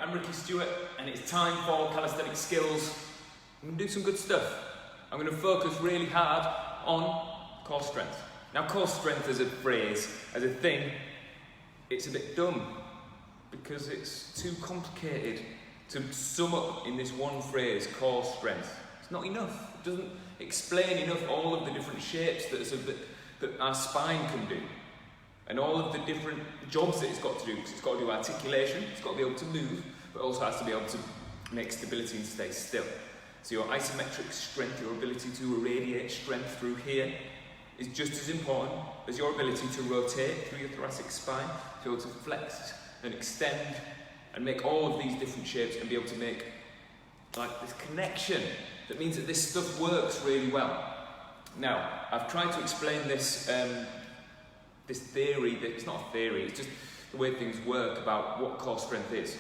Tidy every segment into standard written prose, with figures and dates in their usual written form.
I'm Ricky Stewart and it's time for Calisthenics Skills. I'm going to do some good stuff. I'm going to focus really hard on core strength. Now, core strength as a phrase, as a thing, it's a bit dumb because it's too complicated to sum up in this one phrase, core strength. It's not enough. It doesn't explain enough all of the different shapes that our spine can do. And all of the different jobs that it's got to do, because it's got to do articulation, it's got to be able to move, but also has to be able to make stability and stay still. So your isometric strength, your ability to irradiate strength through here, is just as important as your ability to rotate through your thoracic spine, to be able to flex and extend and make all of these different shapes and be able to make like this connection that means that this stuff works really well. Now, I've tried to explain this this theory, that it's not a theory, it's just the way things work about what core strength is.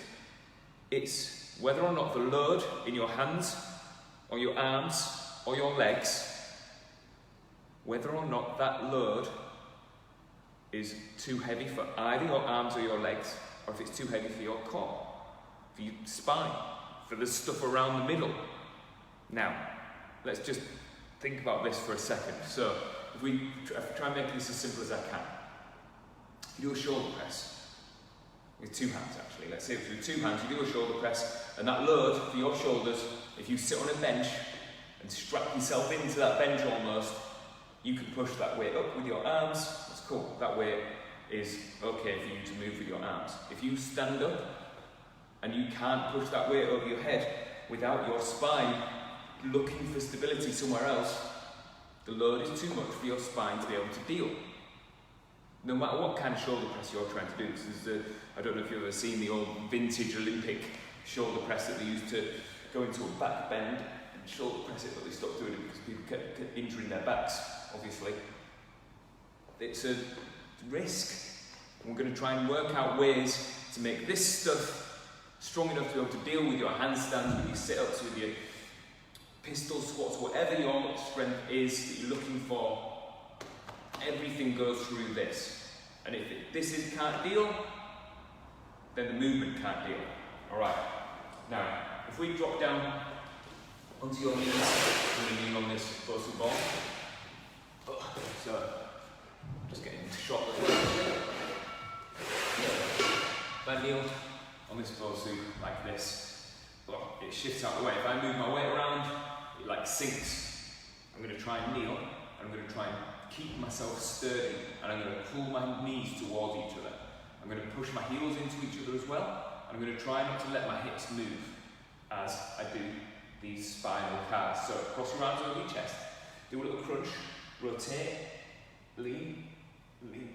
It's whether or not the load in your hands, or your arms, or your legs, whether or not that load is too heavy for either your arms or your legs, or if it's too heavy for your core, for your spine, for the stuff around the middle. Now, let's just think about this for a second. So, if we try and make this as simple as I can. You do a shoulder press with two hands actually. Let's say with two hands you do a shoulder press, and that load for your shoulders, if you sit on a bench and strap yourself into that bench almost, you can push that weight up with your arms. That's cool. That weight is okay for you to move with your arms. If you stand up and you can't push that weight over your head without your spine looking for stability somewhere else, the load is too much for your spine to be able to deal. No matter what kind of shoulder press you're trying to do. This is I don't know if you've ever seen the old vintage Olympic shoulder press that they used to go into a back bend and shoulder press it, but they stopped doing it because people kept injuring their backs, obviously. It's a risk. And we're going to try and work out ways to make this stuff strong enough to be able to deal with your handstands, with your sit-ups, with your pistol squats, whatever your strength is that you're looking for. Everything goes through this. And if this can't deal, then the movement can't deal. Alright. Now, if we drop down onto your knees, I'm leaning on this Bosu ball. So, just getting the shot that way. If I kneel on this Bosu like this, well, it shifts out of the way. If I move my weight around, it like sinks. I'm going to try and kneel, and I'm going to try and keep myself sturdy, and I'm going to pull my knees towards each other. I'm going to push my heels into each other as well, and I'm going to try not to let my hips move as I do these spinal calves. So cross your arms over your chest, do a little crunch, rotate, lean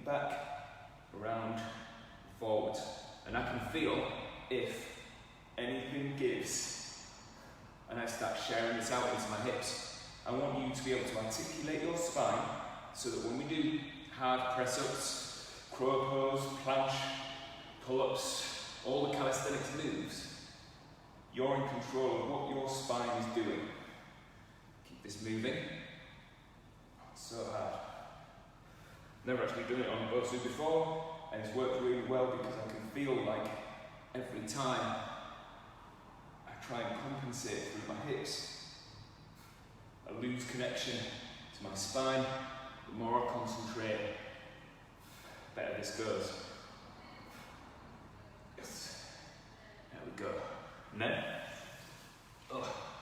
back, around, forward, and I can feel if anything gives, and I start sharing this out into my hips. I want you to be able to articulate your spine so that when we do hard press-ups, crow pose, planche, pull-ups, all the calisthenics moves, you're in control of what your spine is doing. Keep this moving. So hard. Never actually done it on Bosu before, and it's worked really well because I can feel like every time I try and compensate through my hips, I lose connection to my spine. The more I concentrate, the better this goes. Yes. There we go. And then,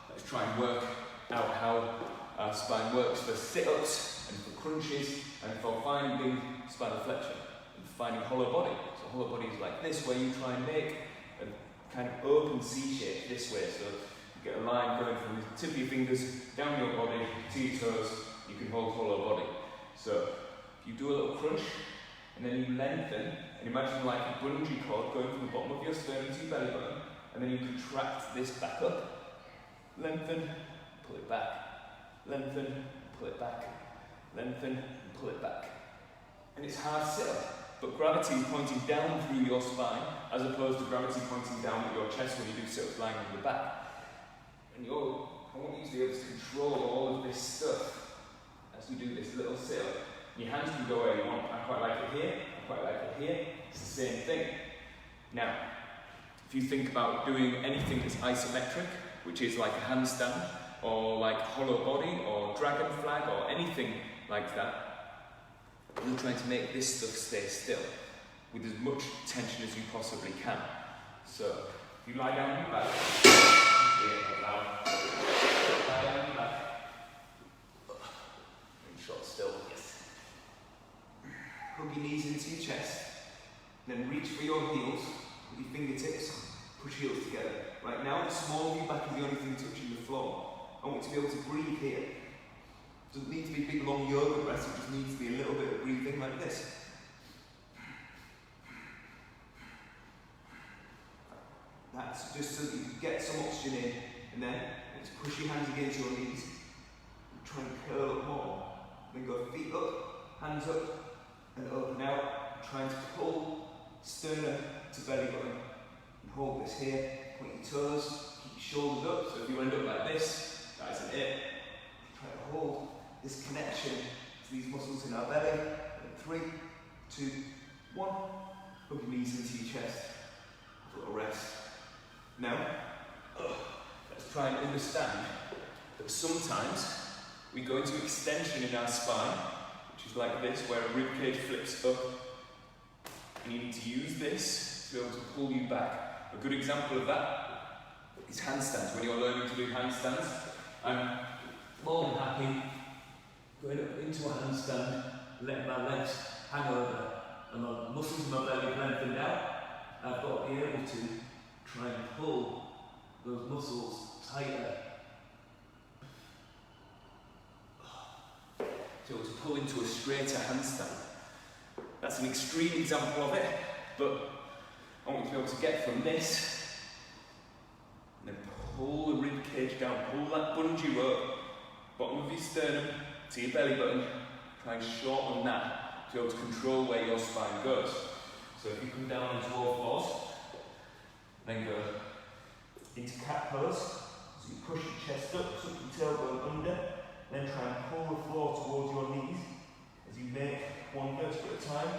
let's try and work out how our spine works for sit-ups and for crunches and for finding spinal flexion and finding hollow body. So hollow body is like this, where you try and make a kind of open C shape this way. So you get a line going from the tip of your fingers down your body to your toes. You can hold hollow body. So if you do a little crunch and then you lengthen, and imagine like a bungee cord going from the bottom of your sternum to your belly button, and then you contract this back up, lengthen, pull it back, lengthen, pull it back, lengthen, and pull it back. And it's hard sit-up, but gravity is pointing down through your spine as opposed to gravity pointing down at your chest when you do sit-ups lying on the back. And I want you to be able to control all of this stuff as we do this little sit-up. Your hands can go where you want. I quite like it here, I quite like it here. It's the same thing. Now, If you think about doing anything that's isometric, which is like a handstand, or like hollow body, or dragon flag, or anything like that, you're trying to make this stuff stay still with as much tension as you possibly can. So, if you lie down on your back, lie down on your back, and short still, yes. Hug your knees into your chest, then reach for your heels, with your fingertips, push heels together. Right now, the small of your back is the only thing touching the floor. I want you to be able to breathe here. It doesn't need to be big, long yoga breaths, it just needs to be a little bit of breathing like this. That's just so that you get some oxygen in, and then just push your hands against your knees, and try and curl up more. Then go feet up, hands up, and open out, trying to pull sternum to belly button. And hold this here, point your toes, keep your shoulders up, so if you end up like this, that isn't it. Try to hold this connection to these muscles in our belly. And 3, 2, 1. Hug your knees into your chest. Have a little rest. Now, let's try and understand that sometimes we go into extension in our spine, which is like this, where a rib cage flips up, and you need to use this to be able to pull you back. A good example of that is handstands. When you're learning to do handstands, I'm more than happy going up into a handstand, letting my legs hang over, and my muscles in my belly lengthened out. I've got to be able to try and pull those muscles tighter. So to pull into a straighter handstand. That's an extreme example of it, but I want you to be able to get from this, and then pull the rib cage down, pull that bungee rope, bottom of your sternum to your belly button, try and shorten that to be able to control where your spine goes. So if you come down into all fours, then go into cat pose, so you push your chest up, tuck your tailbone under, then try and pull the floor towards your knees. As you make one vertebra at a time,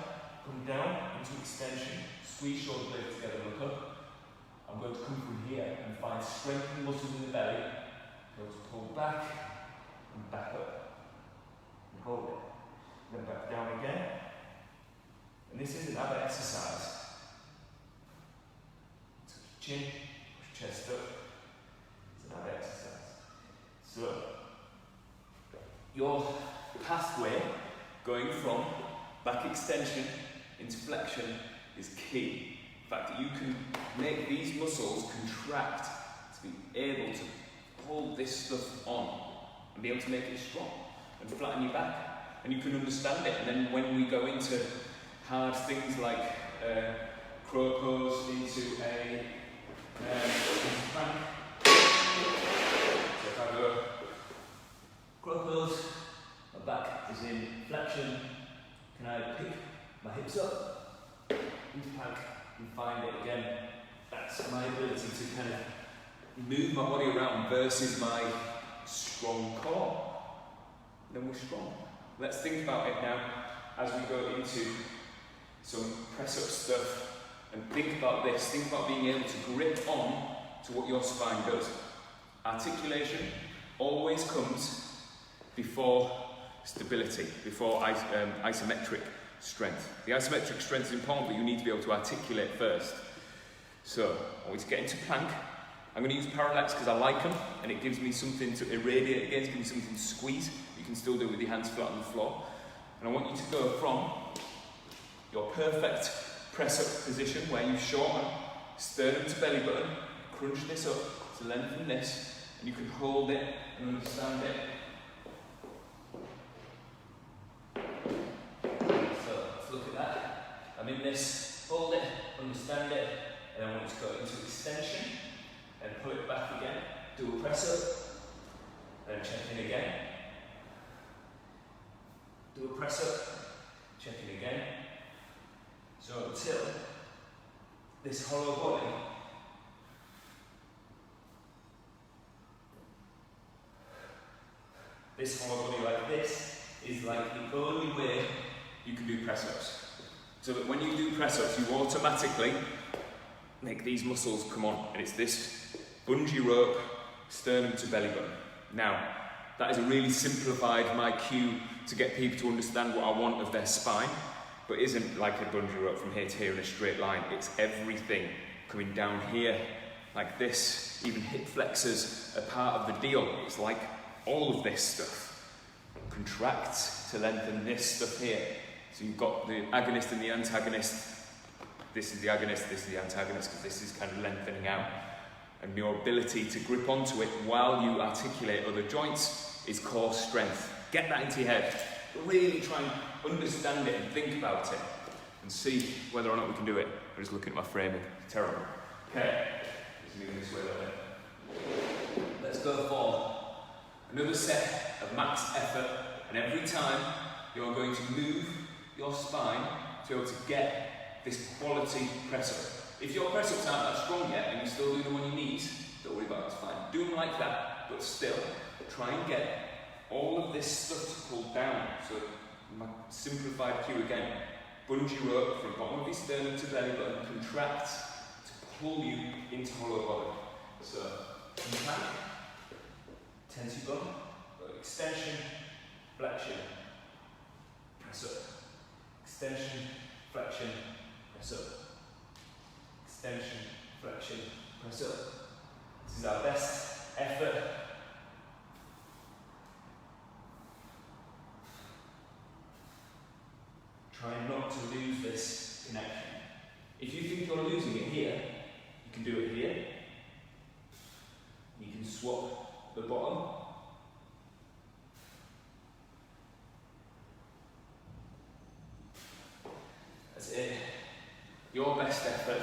come down into extension, squeeze shoulder blades together, look up. I'm going to come from here and find strengthening muscles in the belly, go to pull back and back up, and hold it. Then back down again. And this is another exercise. Chin, push chest up. It's another exercise. So, your pathway going from back extension into flexion is key. In fact, you can make these muscles contract to be able to hold this stuff on and be able to make it strong and flatten your back. And you can understand it. And then when we go into hard things like crow pose into a plank. So if I go crow pose, my back is in flexion. Can I pick my hips up into plank and find it again? That's my ability to kind of move my body around versus my strong core. Then we're strong. Let's think about it now as we go into some press-up stuff. And think about this, think about being able to grip on to what your spine does. Articulation always comes before stability, before isometric strength. The isometric strength is important, but you need to be able to articulate first. So, I want you to get into plank. I'm going to use parallax because I like them, and it gives me something to irradiate against, gives me something to squeeze. You can still do it with your hands flat on the floor. And I want you to go from your perfect press-up position where you shorten sternum to belly button, crunch this up to lengthen this, and you can hold it and understand it. So let's look at that. I'm in this, hold it, understand it, and then I want you to go into extension and pull it back again. Do a press-up, then check in again. Do a press-up, check in again. So until this hollow body like this is like the only way you can do press-ups. So that when you do press-ups, you automatically make these muscles come on. And it's this bungee rope, sternum to belly button. Now, that is a really simplified my cue to get people to understand what I want of their spine, but isn't like a bungee rope from here to here in a straight line. It's everything coming down here like this. Even hip flexors are part of the deal. It's like all of this stuff. Contract to lengthen this stuff here. So you've got the agonist and the antagonist. This is the agonist, this is the antagonist, because this is kind of lengthening out. And your ability to grip onto it while you articulate other joints is core strength. Get that into your head. Really try and understand it and think about it and see whether or not we can do it. I'm just looking at my framing. Terrible. Okay, just moving this way a little bit. Let's go for another set of max effort, and every time you're going to move your spine to be able to get this quality press up. If your press ups aren't that strong yet and you're still doing them on your knees, don't worry about it, it's fine. Do them like that, but still try and get all of this stuff to pull down. So my simplified cue again, bungee rope from bottom of your sternum to belly button, contract to pull you into hollow body. So contract, tense your bum, extension, flexion, press up. Extension, flexion, press up. Extension, flexion, press up. This is our best effort. Try not to lose this connection. If you think you're losing it here, you can do it here. You can swap the bottom. That's it. Your best effort.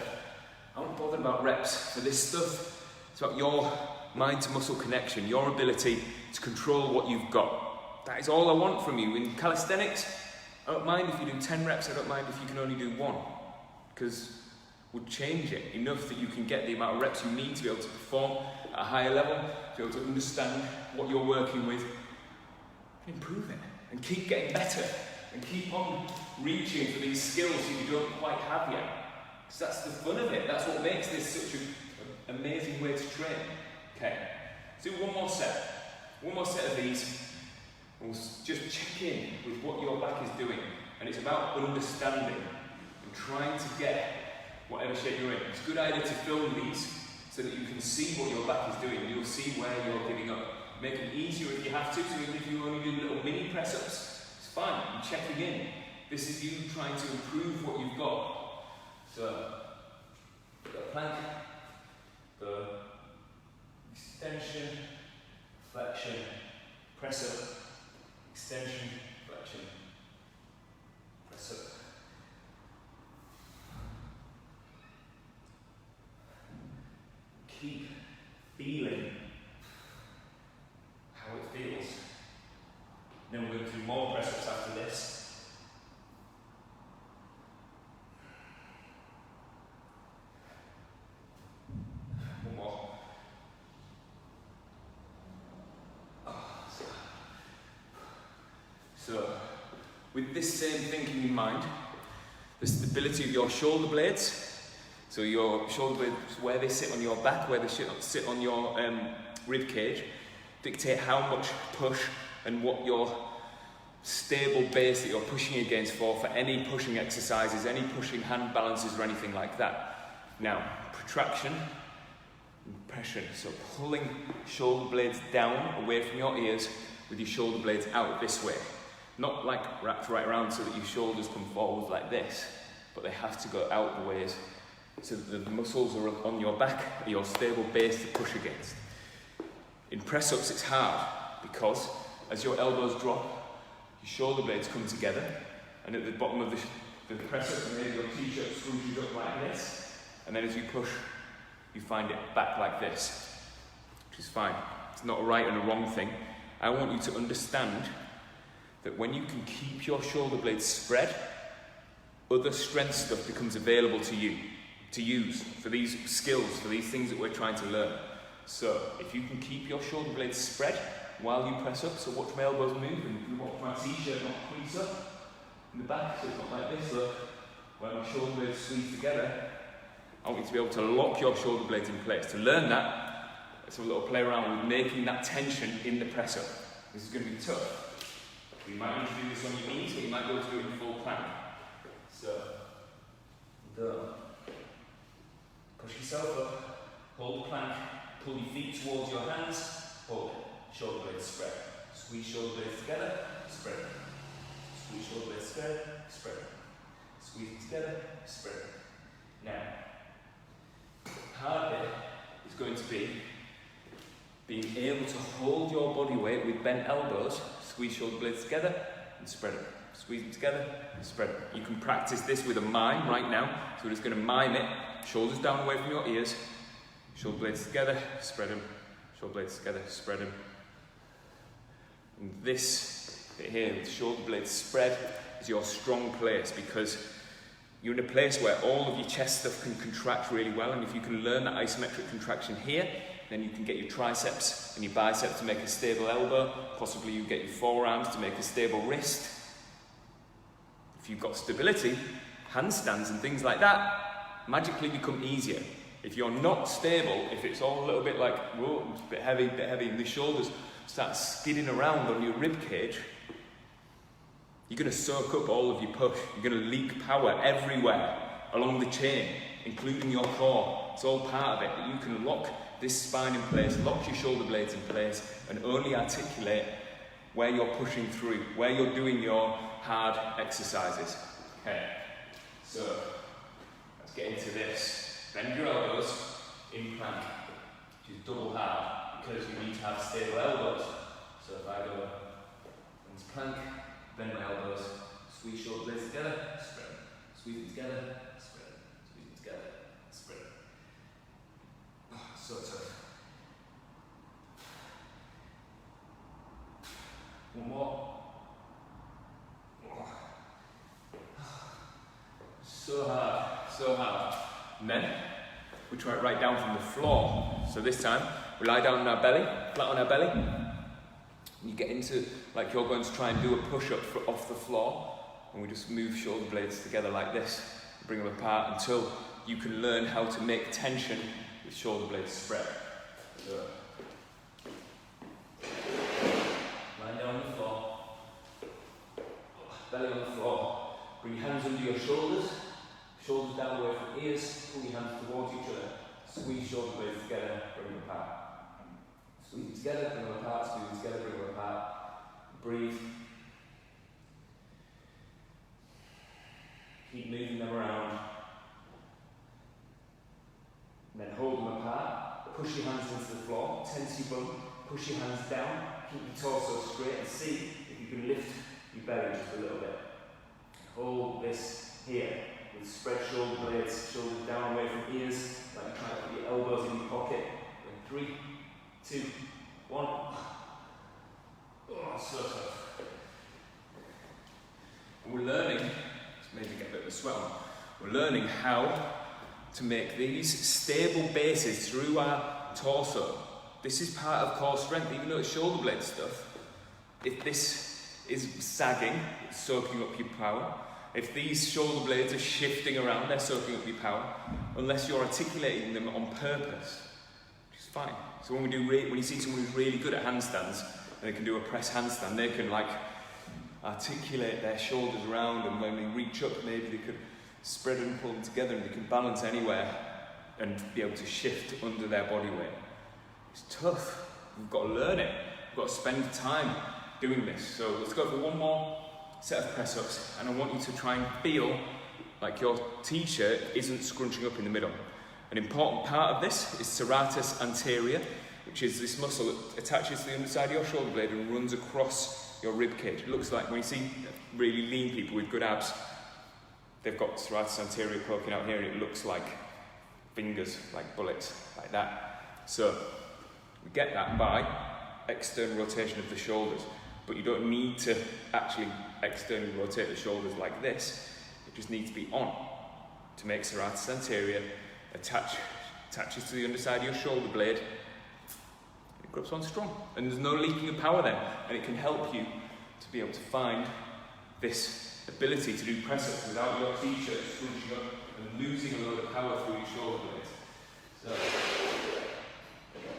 I'm not bothered about reps for this stuff. It's about your mind to muscle connection, your ability to control what you've got. That is all I want from you. In calisthenics, I don't mind if you do 10 reps, I don't mind if you can only do 1. Because we'll change it enough that you can get the amount of reps you need to be able to perform at a higher level, to be able to understand what you're working with, and improve it, and keep getting better, and keep on reaching for these skills that you don't quite have yet. Because that's the fun of it. That's what makes this such an amazing way to train. Okay, let's do one more set. One more set of these. And we'll just check in with what your back is doing. And it's about understanding and trying to get whatever shape you're in. It's a good idea to film these so that you can see what your back is doing. You'll see where you're giving up. Make it easier if you have to. So even if you only do little mini press-ups, it's fine. You're checking in. This is you trying to improve what you've got. So, the plank, the extension, flexion, press up, extension, flexion, press up. Keep feeling how it feels. Then we're going to do more press ups after this. One more. So, with this same thinking in mind, the stability of your shoulder blades, so your shoulder blades, where they sit on your back, where they sit on your rib cage, dictate how much push and what your stable base that you're pushing against for any pushing exercises, any pushing hand balances or anything like that. Now, protraction and compression, so pulling shoulder blades down away from your ears with your shoulder blades out this way. Not like wrapped right around so that your shoulders come forward like this, but they have to go out the ways so that the muscles are on your back, your stable base to push against. In press-ups it's hard because as your elbows drop, your shoulder blades come together, and at the bottom of the press-up, maybe your t-shirt screws you up like this, and then as you push, you find it back like this, which is fine. It's not a right and a wrong thing. I want you to understand that when you can keep your shoulder blades spread, other strength stuff becomes available to you to use for these skills, for these things that we're trying to learn. So if you can keep your shoulder blades spread while you press up, so watch my elbows move and watch my t-shirt not crease up in the back, so it's not like this, look, where my shoulder blades squeeze together. I want you to be able to lock your shoulder blades in place. To learn that, let's have a little play around with making that tension in the press up. This is going to be tough. You might need to do this on your knees, but you might be able to do it in full plank. So, go. Push yourself up, hold plank, pull your feet towards your hands, hold it. Shoulder blades spread. Squeeze shoulder blades together, spread. Squeeze shoulder blades together, spread. Squeeze them together, spread. Now, hard bit is going to be being able to hold your body weight with bent elbows, squeeze shoulder blades together and spread them. Squeeze them together and spread them. You can practice this with a mime right now. So we're just going to mime it. Shoulders down away from your ears. Shoulder blades together, spread them. Shoulder blades together, spread them. And this bit here with shoulder blades spread is your strong place, because you're in a place where all of your chest stuff can contract really well, and if you can learn that isometric contraction here, then you can get your triceps and your biceps to make a stable elbow. Possibly you get your forearms to make a stable wrist. If you've got stability, handstands and things like that magically become easier. If you're not stable, if it's all a little bit like, whoa, it's a bit heavy, and the shoulders start skidding around on your rib cage, you're going to soak up all of your push. You're going to leak power everywhere along the chain, including your core. It's all part of it. But you can lock this spine in place, lock your shoulder blades in place, and only articulate where you're pushing through, where you're doing your hard exercises. Okay, so let's get into this. Bend your elbows in plank, which is double hard, because you need to have stable elbows. So if I go into plank, bend my elbows, squeeze shoulder blades together, spread them. Squeeze them together, spread them. Squeeze them together, spread them. Oh, so tough. One more. So hard, so hard. And then we try it right down from the floor. So this time we lie down on our belly, flat on our belly. And you get into, like you're going to try and do a push-up off the floor, and we just move shoulder blades together like this, bring them apart until you can learn how to make tension with shoulder blades spread. So, lying down on the floor, belly on the floor, bring your hands under your shoulders, shoulders down away from ears, pull your hands towards each other, squeeze shoulder blades together, bring them apart. Squeeze them together, bring them apart, squeeze them together, bring them apart. Breathe. Keep moving them around. And then hold them apart. Push your hands into the floor, tense your bum, push your hands down, keep your torso straight, and see if you can lift your belly just a little bit. Hold this here with spread shoulder blades, shoulders down away from ears, like you try to put your elbows in your pocket. In 3, 2, 1. Oh, so tough. We're learning, let's maybe get a bit of a sweat on, we're learning how to make these stable bases through our torso. This is part of core strength, even though it's shoulder blade stuff. If this is sagging, it's soaking up your power. If these shoulder blades are shifting around, they're soaking up your power, unless you're articulating them on purpose, which is fine. So when you see someone who's really good at handstands, and they can do a press handstand, they can like articulate their shoulders around, and when they reach up, maybe they could spread and pull them together, and they can balance anywhere and be able to shift under their body weight. It's tough. We've got to learn it. We've got to spend time doing this. So let's go for one more set of press-ups, and I want you to try and feel like your t-shirt isn't scrunching up in the middle. An important part of this is serratus anterior, which is this muscle that attaches to the underside of your shoulder blade and runs across your rib cage. It looks like when you see really lean people with good abs, they've got serratus anterior poking out here, and it looks like fingers, like bullets, like that. So we get that by external rotation of the shoulders, but you don't need to actually externally rotate the shoulders like this. It just needs to be on to make serratus anterior attaches to the underside of your shoulder blade. It grips on strong, and there's no leaking of power then, and it can help you to be able to find this ability to do press-ups without your t-shirt scrunching up and losing a load of power through your shoulder blades. So,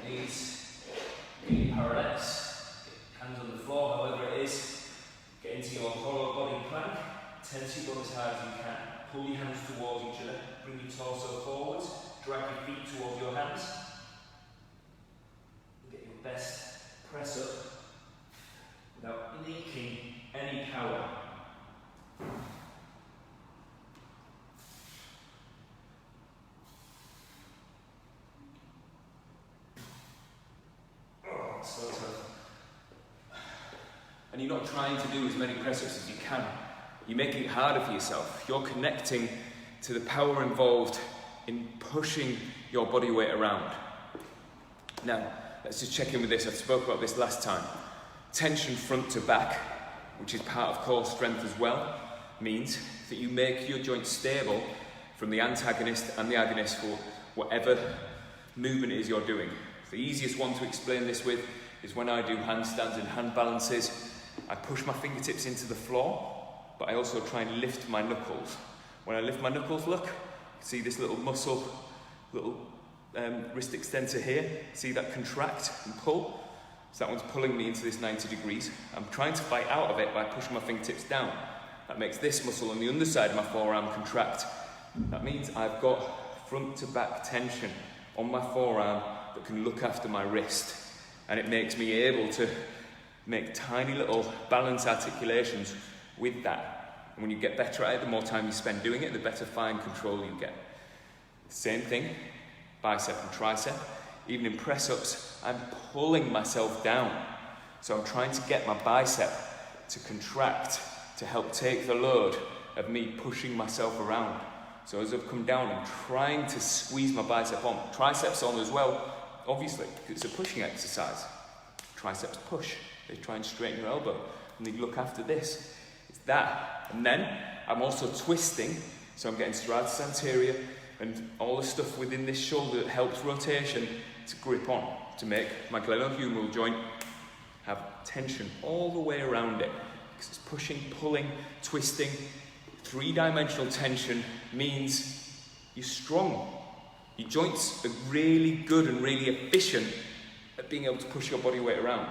knees, get your parallettes, get hands on the floor, however it is. Get into your hollow body plank, tense your butt as high as you can. Pull your hands towards each other, bring your torso forwards, drag your feet towards your hands. Get your best press up without leaking any power. Oh, so tough. And you're not trying to do as many press-ups as you can. You're making it harder for yourself. You're connecting to the power involved in pushing your body weight around. Now, let's just check in with this. I spoke about this last time. Tension front to back, which is part of core strength as well, means that you make your joints stable from the antagonist and the agonist for whatever movement it is you're doing. The easiest one to explain this with is when I do handstands and hand balances. I push my fingertips into the floor, but I also try and lift my knuckles. When I lift my knuckles, look, see this little muscle, little wrist extensor here, see that contract and pull? So that one's pulling me into this 90 degrees. I'm trying to fight out of it by pushing my fingertips down. That makes this muscle on the underside of my forearm contract. That means I've got front to back tension on my forearm that can look after my wrist. And it makes me able to make tiny little balance articulations with that. And when you get better at it, the more time you spend doing it, the better fine control you get. Same thing, bicep and tricep. Even in press-ups, I'm pulling myself down. So I'm trying to get my bicep to contract, to help take the load of me pushing myself around. So as I've come down, I'm trying to squeeze my bicep on. Triceps on as well, obviously, because it's a pushing exercise. Triceps push. They try and straighten your elbow, and they look after this. It's that. And then I'm also twisting, so I'm getting serratus anterior and all the stuff within this shoulder that helps rotation to grip on, to make my glenohumeral joint have tension all the way around it. Because it's pushing, pulling, twisting. Three-dimensional tension means you're strong. Your joints are really good and really efficient at being able to push your body weight around.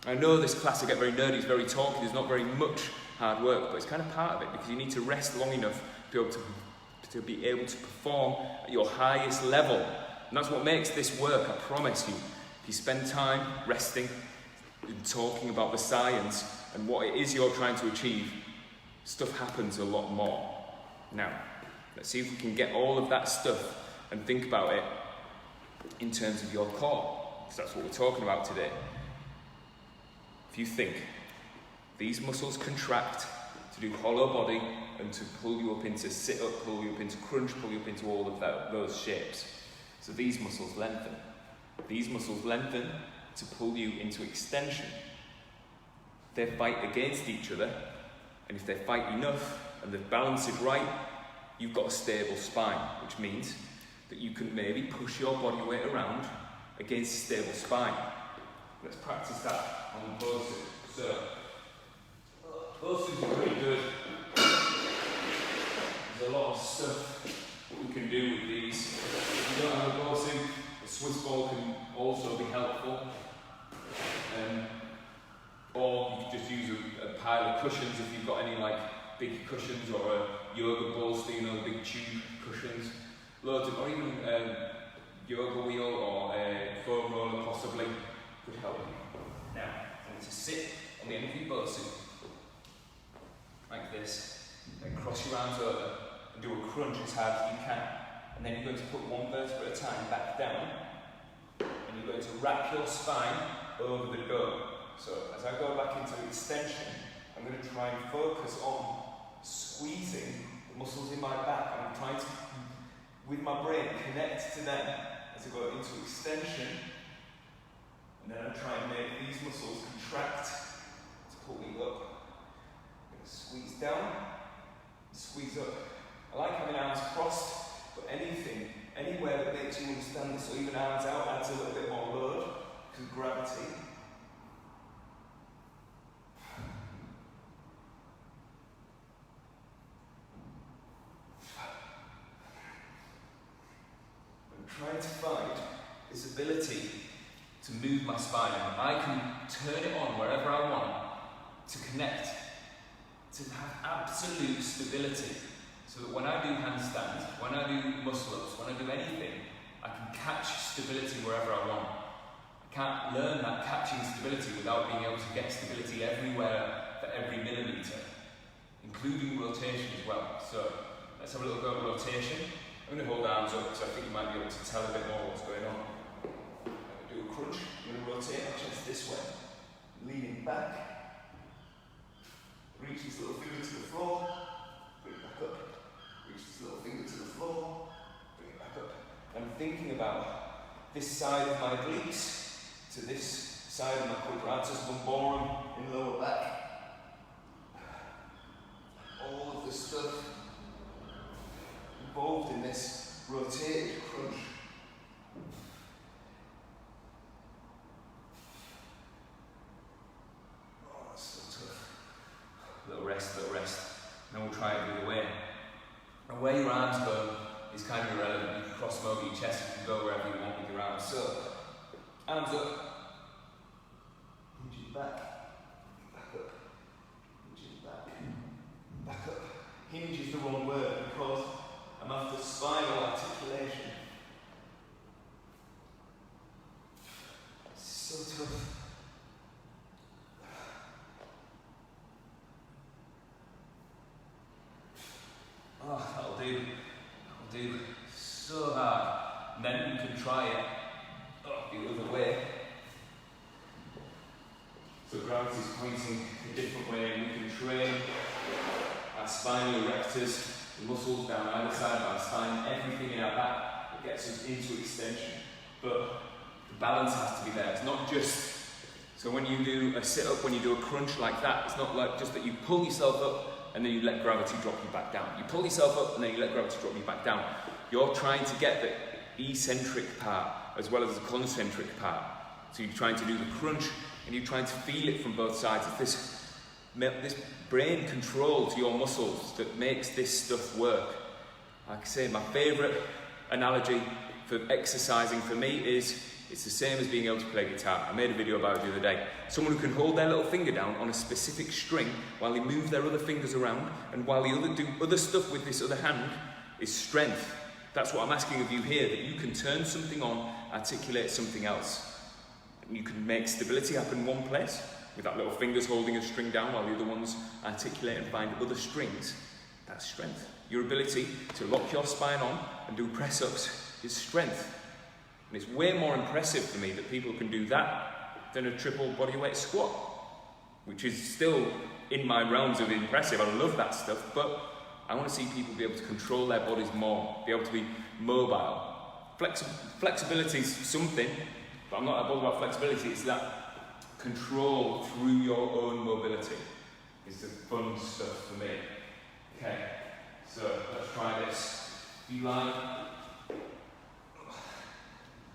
I know this class will get very nerdy, it's very talky, there's not very much hard work, but it's kind of part of it because you need to rest long enough to be able to perform at your highest level. And that's what makes this work, I promise you. If you spend time resting and talking about the science and what it is you're trying to achieve, stuff happens a lot more. Now, let's see if we can get all of that stuff and think about it in terms of your core, because that's what we're talking about today. If you think these muscles contract to do hollow body and to pull you up into sit up, pull you up into crunch, pull you up into all of those shapes. So these muscles lengthen. These muscles lengthen to pull you into extension. They fight against each other, and if they fight enough and the balance is right, you've got a stable spine, which means that you can maybe push your body weight around against a stable spine. Let's practice that on the Bosu. So, Bosu's pretty good. There's a lot of stuff we can do with these. If you don't have a Bosu, a Swiss ball can also be helpful. Or you could just use a pile of cushions if you've got any like big cushions, or a yoga bolster, you know, the big tube cushions. Loads of, or even yoga wheel or a foam roller possibly could help you. Now, I want to sit on the end of your Bosu, like this, then cross your arms over and do a crunch as hard as you can. And then you're going to put one vertebra at a time back down, and you're going to wrap your spine over the dome. So as I go back into extension, I'm going to try and focus on squeezing the muscles in my back. I'm trying to, with my brain, connect to them as I go into extension. And then I try and make these muscles contract to pull me up. I'm going to squeeze down, squeeze up. I like having arms crossed, but anywhere that makes you understand this, so even arms out adds a little bit more load because of gravity. trying to find this ability to move my spine. I can turn it on wherever I want to connect, to have absolute stability, so that when I do handstands, when I do muscle-ups, when I do anything, I can catch stability wherever I want. I can't learn that catching stability without being able to get stability everywhere for every millimetre, including rotation as well. So let's have a little go at rotation. I'm going to hold arms up because I think you might be able to tell a bit more what's going on. I'm going to do a crunch. I'm going to rotate my chest this way, leaning back. Reach this little finger to the floor, bring it back up. Reach this little finger to the floor, bring it back up. I'm thinking about this side of my obliques to this side of my quadratus lumborum in lower back. All of the stuff involved in this rotated crunch. Oh, that's so tough. Little rest, and then we'll try it the other way. And where your arms go is kind of irrelevant. You can cross them over your chest, you can go wherever you want with your arms. So, arms up, hinges back, back up, hinges back, back up. Hinge is the wrong word because I'm after spinal articulation. It's so tough. Oh, that'll do so hard. And then you can try it the other way. So gravity is pointing a different way, and we can train our spinal erectors, the muscles down either side of our spine, everything in our back that gets us into extension. But the balance has to be there. It's not just, so when you do a sit-up, when you do a crunch like that, it's not like just that you pull yourself up and then you let gravity drop you back down. You pull yourself up and then you let gravity drop you back down. You're trying to get the eccentric part as well as the concentric part. So you're trying to do the crunch and you're trying to feel it from both sides. It's this brain control to your muscles that makes this stuff work. Like I say, my favourite analogy for exercising for me is it's the same as being able to play guitar. I made a video about it the other day. Someone who can hold their little finger down on a specific string while they move their other fingers around and while they do other stuff with this other hand is strength. That's what I'm asking of you here, that you can turn something on, articulate something else. And you can make stability happen in one place with that little fingers holding a string down while the other ones articulate and find other strings. That's strength. Your ability to lock your spine on and do press-ups is strength. And it's way more impressive for me that people can do that than a triple bodyweight squat, which is still in my realms of impressive. I love that stuff, but I want to see people be able to control their bodies more, be able to be mobile. Flexibility is something, but I'm not bothered about flexibility. It's that control through your own mobility is the fun stuff for me. Okay, so let's try this. If you like,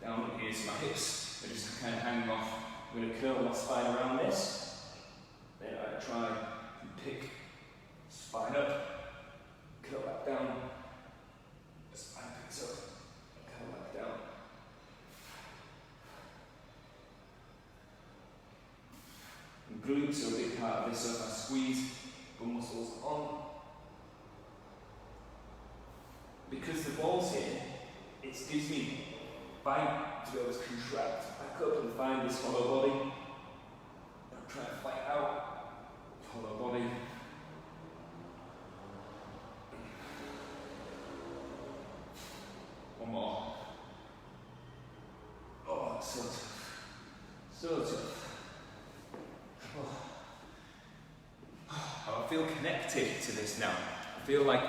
down here to my hips, they're just kind of hanging off. I'm going to curl my spine around this. Then I try and pick spine up, curl back down, spine picks up, curl back down. And glutes are a big part of this, so if I squeeze the muscles on. Because the ball's here, it gives me fight to be able to contract back up and find this hollow body. Don't try to fight out. Hollow body. One more. Oh, that's so tough. So tough. Oh. I feel connected to this now. I feel like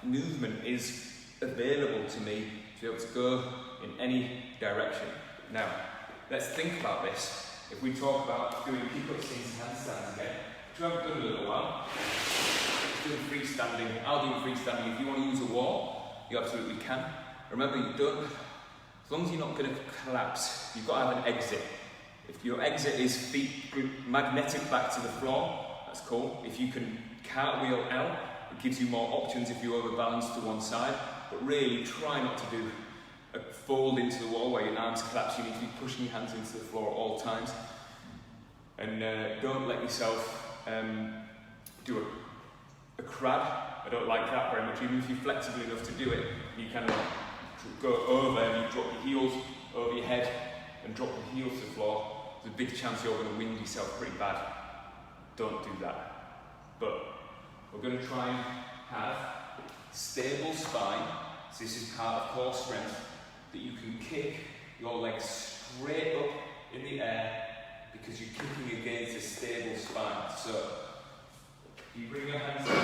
movement is available to me to be able to go in any direction. Now, let's think about this. If we talk about doing kick-ups into handstands again, which we haven't done in a little while, doing freestanding, I'll do freestanding. If you want to use a wall, you absolutely can. Remember, you don't, as long as you're not going to collapse, you've got to have an exit. If your exit is feet magnetic back to the floor, that's cool. If you can cartwheel out, it gives you more options if you overbalance to one side, but really try not to do fold into the wall where your arms collapse. You need to be pushing your hands into the floor at all times. And don't let yourself do a crab. I don't like that very much. Even if you're flexible enough to do it, you kind of go over and you drop your heels over your head and drop your heels to the floor. There's a big chance you're going to wind yourself pretty bad. Don't do that. But we're going to try and have stable spine. So this is part of core strength, that you can kick your legs straight up in the air because you're kicking against a stable spine. So you bring your hands down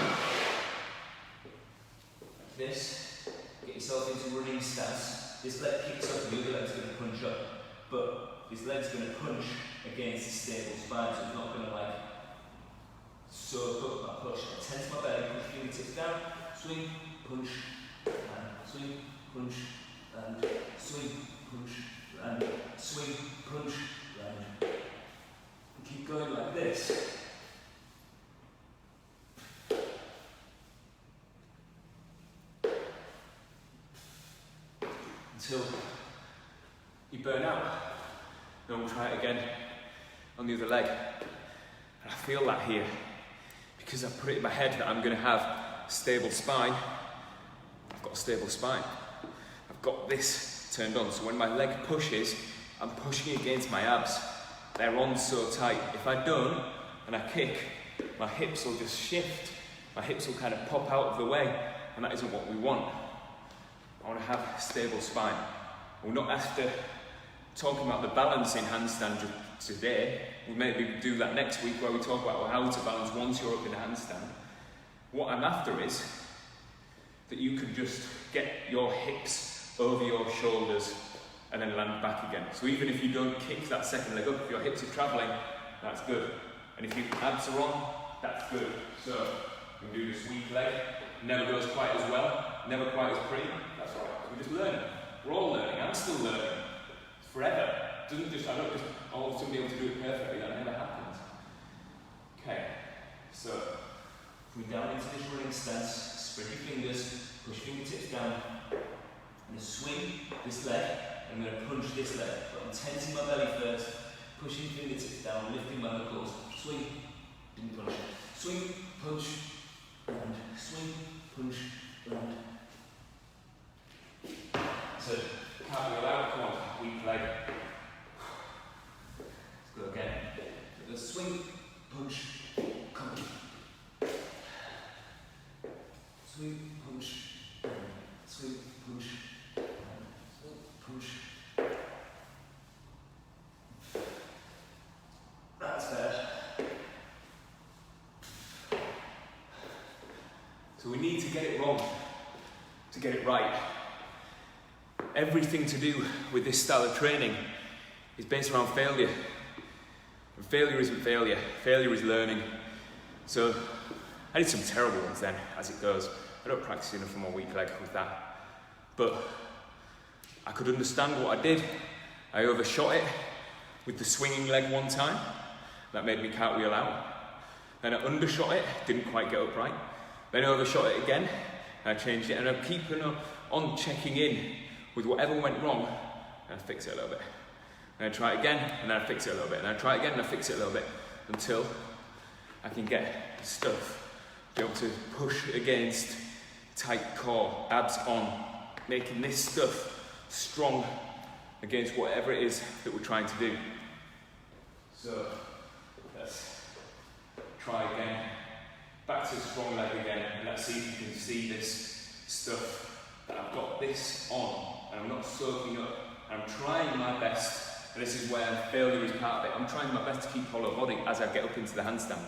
like this, get yourself into running stance. This leg kicks up, the other leg's going to punch up, but this leg's going to punch against a stable spine, so it's not going to like soak up that push. I tense my belly, push fingertips down, swing, punch, and swing, punch, and swing, punch, and swing, punch, and keep going like this. Until you burn out. Then we'll try it again on the other leg. And I feel that here because I put it in my head that I'm going to have a stable spine. I've got a stable spine. I've got this turned on, so when my leg pushes, I'm pushing against my abs. They're on so tight. If I don't and I kick, my hips will just shift. My hips will kind of pop out of the way, and that isn't what we want. I want to have a stable spine. We're not after talking about the balance in handstand today. We'll maybe do that next week where we talk about how to balance once you're up in a handstand. What I'm after is that you can just get your hips over your shoulders and then land back again. So even if you don't kick that second leg up, if your hips are travelling, that's good. And if your abs are on, that's good. So we can do this weak leg. Never goes quite as well, never quite as pretty. That's all right. We're just learning. We're all learning. I'm still learning. It's forever. I don't just all of a sudden be able to do it perfectly. That never happens. Okay. So we're down into this running stance. Spread your fingers. Push fingertips down. I'm going to swing this leg. I'm going to punch this leg. But I'm tensing my belly first. Pushing fingertips down. Lifting my knuckles. Swing. Didn't punch. Swing. Punch. And swing. Punch. And so, cartwheel out, come on, weak leg. Let's go again. So the swing, punch, come on. Swing, punch, swing, punch, swing, punch. That's there. So we need to get it wrong to get it right. Everything to do with this style of training is based around failure. And failure isn't failure. Failure is learning. So I did some terrible ones then, as it goes. I don't practice enough for my weak leg with that. But I could understand what I did. I overshot it with the swinging leg one time. That made me cartwheel out. Then I undershot it, didn't quite get upright. Then I overshot it again, and I changed it. And I'm keeping on checking in with whatever went wrong, and I fix it a little bit. And I try it again, and then I fix it a little bit. And I try it again, and I fix it a little bit, until I can get the stuff, be able to push against tight core, abs on, making this stuff strong against whatever it is that we're trying to do. So let's try again. Back to the strong leg again, and let's see if you can see this stuff. That I've got this on, and I'm not soaking up, and I'm trying my best, and this is where failure is part of it. I'm trying my best to keep hollow body as I get up into the handstand.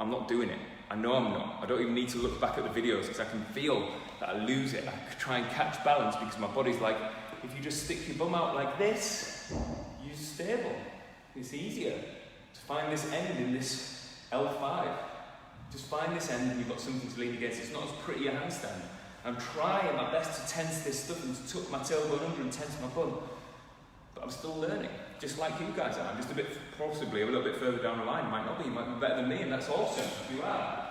I'm not doing it. I know I'm not. I don't even need to look back at the videos because I can feel that I lose it. I try and catch balance because my body's like, if you just stick your bum out like this, you're stable. It's easier to find this end in this L5. Just find this end and you've got something to lean against. It's not as pretty a handstand. I'm trying my best to tense this stuff and to tuck my tailbone under and tense my bum. But I'm still learning, just like you guys are. I'm just possibly a little bit further down the line. Might not be, you might be better than me, and that's awesome if you are.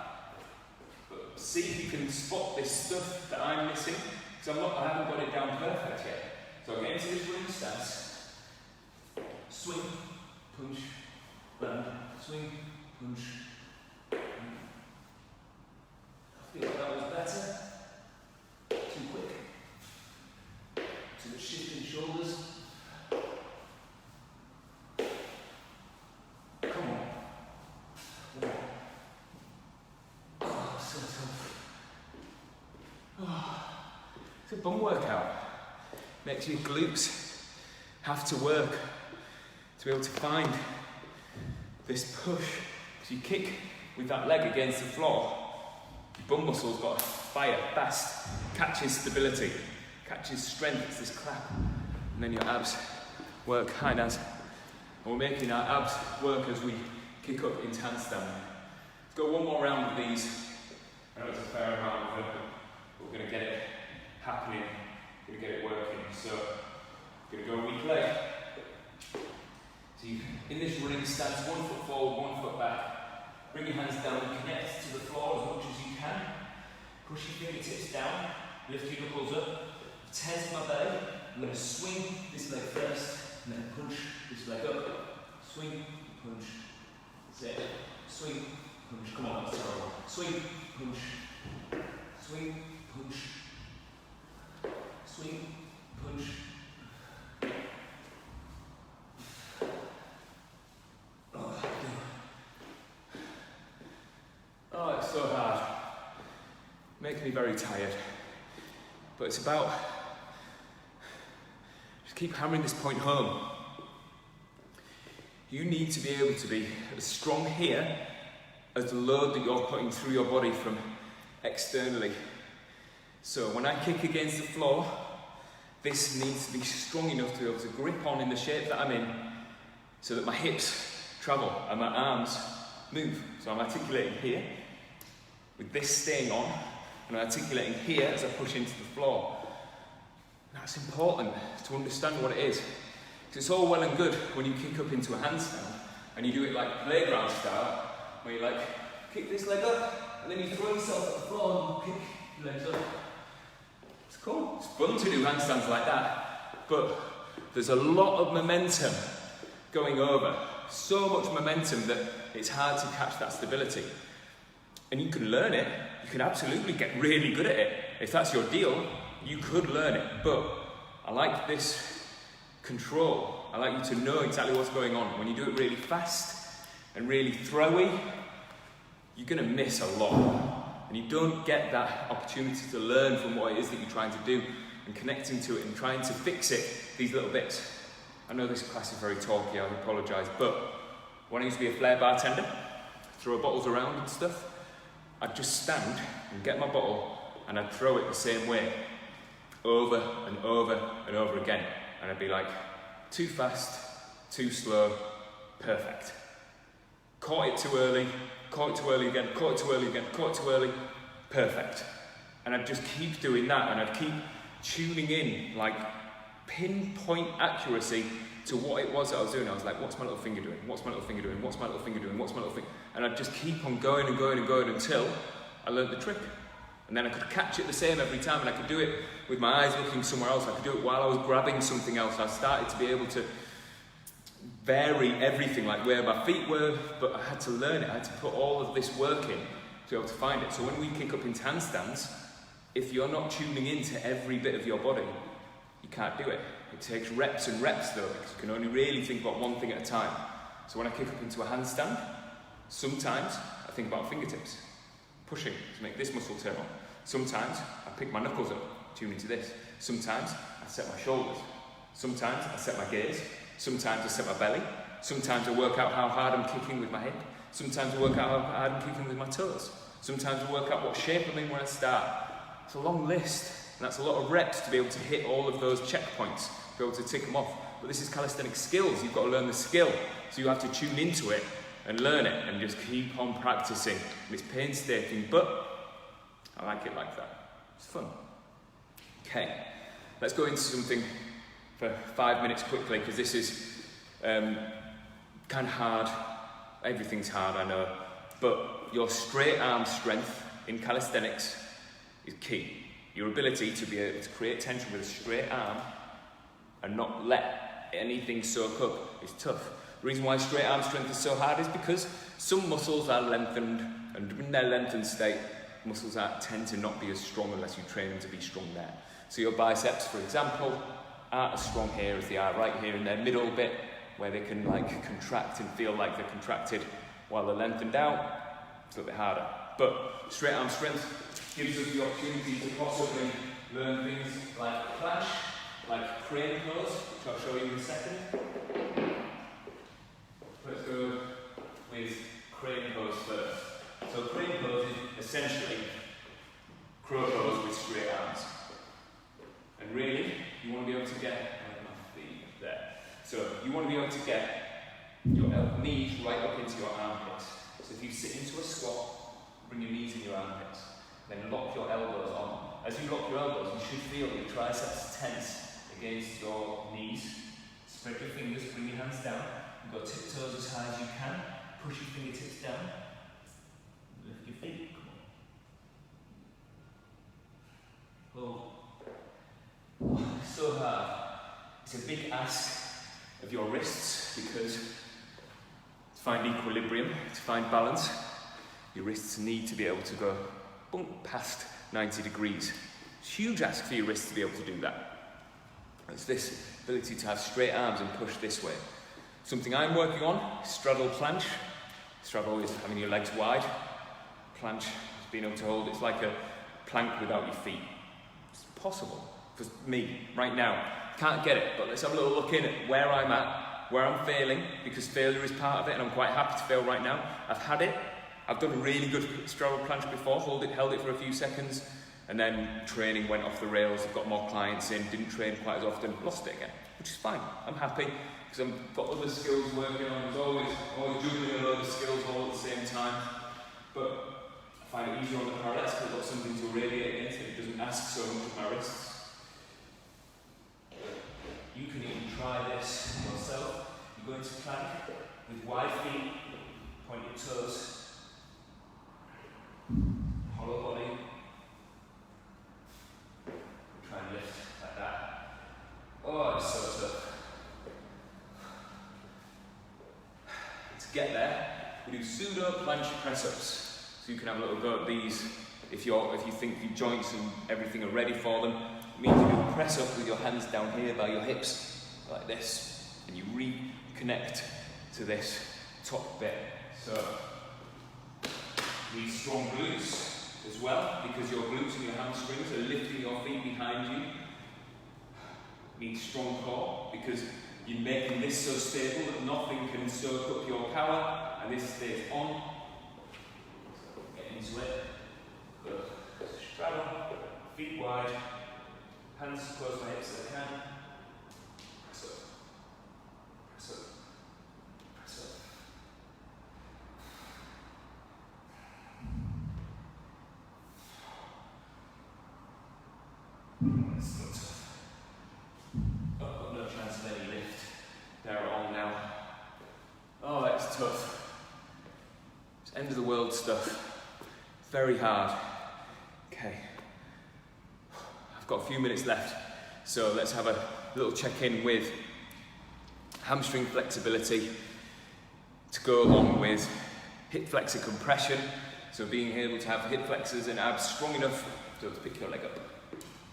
But see if you can spot this stuff that I'm missing, because I haven't got it down perfect yet. So get into this running stance. Swing, punch, land, swing, punch. I feel like that was better. Too quick. Too much shift in shoulders. Come on. One more. Oh, so tough. Oh. It's a bum workout. Makes your glutes have to work to be able to find this push. So you kick with that leg against the floor, your bum muscles got to fire fast, catches stability, catches strength, it's this clap, and then your abs work high as. And we're making our abs work as we kick up into handstand. Let's go one more round with these. I know it's a fair amount of them, but we're going to get it happening, we're going to get it working. So, we're going to go weak leg. So you, in this running stance, 1 foot forward, 1 foot back. Bring your hands down, connect to the floor as much as you can. Push your fingertips down, lift your knuckles up. Tense my belly. I'm going to swing this leg first, and then punch this leg up. Swing, punch. That's it. Swing, punch. Come on, that's terrible. Swing, punch. Swing, punch. Swing, punch. Oh, it's so hard. Makes me very tired. But it's about just keep hammering this point home. You need to be able to be as strong here as the load that you're putting through your body from externally. So when I kick against the floor, this needs to be strong enough to be able to grip on in the shape that I'm in so that my hips travel and my arms move. So I'm articulating here with this staying on, and I'm articulating here as I push into the floor. That's important to understand what it is. Because it's all well and good when you kick up into a handstand and you do it like playground style, where you like kick this leg up and then you throw yourself at the floor and you kick your legs up. It's cool. It's fun to do handstands like that, but there's a lot of momentum going over. So much momentum that it's hard to catch that stability. And you can learn it. You can absolutely get really good at it. If that's your deal, you could learn it. But I like this control. I like you to know exactly what's going on. When you do it really fast and really throwy, you're going to miss a lot. And you don't get that opportunity to learn from what it is that you're trying to do and connecting to it and trying to fix it, these little bits. I know this class is very talky, I apologise, but when I used to be a flair bartender, throw bottles around and stuff, I'd just stand and get my bottle and I'd throw it the same way, over and over and over again. And I'd be like, too fast, too slow, perfect. Caught it too early again, caught it too early again, caught it too early, perfect. And I'd just keep doing that, and I'd keep tuning in, like pinpoint accuracy to what it was that I was doing. I was like, what's my little finger doing? What's my little finger doing? What's my little finger doing? What's my little finger? And I'd just keep on going and going and going until I learned the trick. And then I could catch it the same every time, and I could do it with my eyes looking somewhere else. I could do it while I was grabbing something else. I started to be able to vary everything, like where my feet were, but I had to learn it. I had to put all of this work in to be able to find it. So when we kick up into handstands, if you're not tuning into every bit of your body, you can't do it. It takes reps and reps though, because you can only really think about one thing at a time. So when I kick up into a handstand, sometimes I think about fingertips, pushing to make this muscle turn on. Sometimes I pick my knuckles up, tune into this. Sometimes I set my shoulders. Sometimes I set my gaze. Sometimes I set my belly. Sometimes I work out how hard I'm kicking with my hip. Sometimes I work out how hard I'm kicking with my toes. Sometimes I work out what shape I'm in when I start. It's a long list, and that's a lot of reps to be able to hit all of those checkpoints, to be able to tick them off. But this is calisthenics skills. You've got to learn the skill. So you have to tune into it and learn it and just keep on practicing. And it's painstaking, but I like it like that. It's fun. Okay, let's go into something for 5 minutes quickly, because this is kind of hard. Everything's hard, I know. But your straight arm strength in calisthenics is key. Your ability to be able to create tension with a straight arm and not let anything soak up is tough. The reason why straight arm strength is so hard is because some muscles are lengthened, and in their lengthened state, muscles tend to not be as strong unless you train them to be strong there. So your biceps, for example, aren't as strong here as they are right here in their middle bit, where they can like contract and feel like they're contracted while they're lengthened out. It's a little bit harder. But straight arm strength gives us the opportunity to possibly learn things like planche, like crane pose, which I'll show you in a second. Let's go with crane pose first. So crane pose is essentially crow pose with straight arms. And really, you want to be able to get my feet there. So you want to be able to get your knees right up into your armpits. So if you sit into a squat, bring your knees in your armpits, then lock your elbows on. As you lock your elbows, you should feel your triceps tense against your knees. Spread your fingers, bring your hands down. You've got tiptoes as high as you can. Push your fingertips down. Lift your feet. Hold. Oh, it's so hard. It's a big ask of your wrists because to find equilibrium, to find balance, your wrists need to be able to go past 90 degrees. It's a huge ask for your wrists to be able to do that. It's this ability to have straight arms and push this way. Something I'm working on, straddle planche. Straddle is having your legs wide. Planche is being able to hold. It's like a plank without your feet. It's possible for me right now. Can't get it, but let's have a little look in at where I'm at, where I'm failing, because failure is part of it, and I'm quite happy to fail right now. I've had it. I've done a really good straddle planche before, held it for a few seconds, and then training went off the rails. I've got more clients in, didn't train quite as often, lost it again, which is fine. I'm happy because I've got other skills working on. There's always juggling a load of skills all at the same time. But I find it easier on the parallettes because I've got something to radiate against and it doesn't ask so much of my wrists. You can even try this yourself. You go into plank with wide feet, point your toes, hollow body. Try and lift like that. Oh, it's so tough. To get there, we do pseudo planche press-ups. So you can have a little go at these if you think your joints and everything are ready for them. It means you do a press up with your hands down here by your hips, like this, and you reconnect to this top bit. So you need strong glutes as well, because your glutes and your hamstrings are lifting your feet behind you. You need strong core, because you're making this so stable that nothing can soak up your power, and this stays on. Get into it. Good. Straddle, feet wide, hands close to my hips as I can. Press up. Press up. Press up. It's still tough. Oh, got no chance of any lift. They're on now. Oh, that's tough. It's end of the world stuff. Very hard. Okay. I've got a few minutes left, so let's have a little check-in with hamstring flexibility to go along with hip flexor compression. So being able to have hip flexors and abs strong enough to pick your leg up,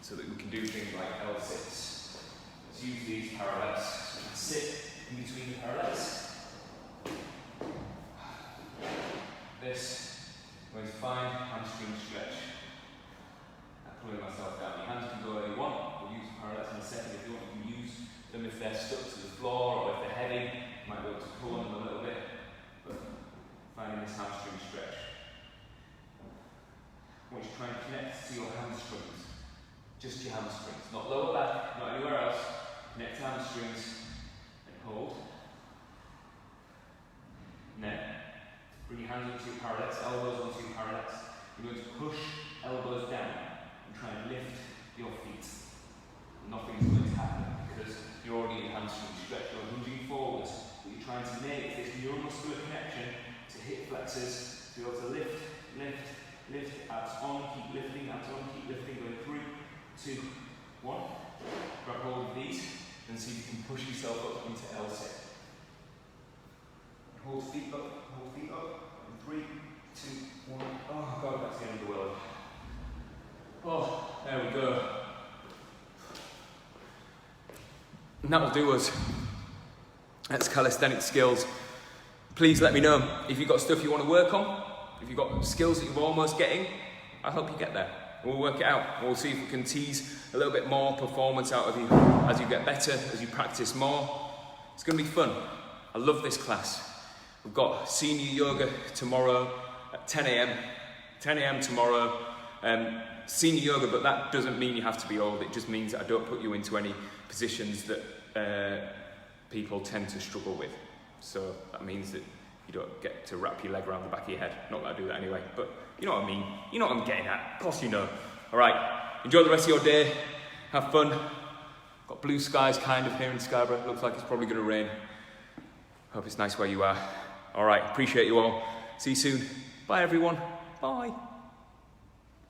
so that we can do things like L6. Let's use these parallels. So we can sit in between the parallels. This is fine, hamstring stretch. I'm pulling myself down. Your hands can go where you want. We'll use parallels in a second. If you want, you can use them if they're stuck to the floor or if they're heavy. You might be able to pull on them a little bit. But finding this hamstring stretch. I want you to try and connect to your hamstrings. Just your hamstrings. Not lower back, not anywhere else. Connect hamstrings and hold. And then bring your hands onto your parallels, elbows onto your parallels. You're going to push elbows down and try and lift your feet. Nothing's going to happen because you're already in hamstring stretch. You're hinging forwards, but you're trying to make this neuromuscular connection to hip flexors to be able to lift, lift, lift, abs on, keep lifting, abs on, keep lifting. Going 3, 2, 1. Grab hold of these. and see if you can push yourself up into L sit. Hold feet up, hold feet up. 3, 2, 1. Oh God, that's the end of the world. Oh, there we go. And that'll do us. That's Calisthenics Skills. Please let me know if you've got stuff you want to work on, if you've got skills that you're almost getting. I'll help you get there. We'll work it out. We'll see if we can tease a little bit more performance out of you as you get better, as you practice more. It's going to be fun. I love this class. We've got senior yoga tomorrow at 10 a.m. 10 a.m. tomorrow. Senior yoga, but that doesn't mean you have to be old. It just means that I don't put you into any positions that people tend to struggle with. So that means that you don't get to wrap your leg around the back of your head. Not that I do that anyway, but you know what I mean. You know what I'm getting at. Of course you know. All right, enjoy the rest of your day. Have fun. Got blue skies kind of here in Scarborough. Looks like it's probably going to rain. Hope it's nice where you are. All right, appreciate you all. See you soon. Bye everyone. Bye.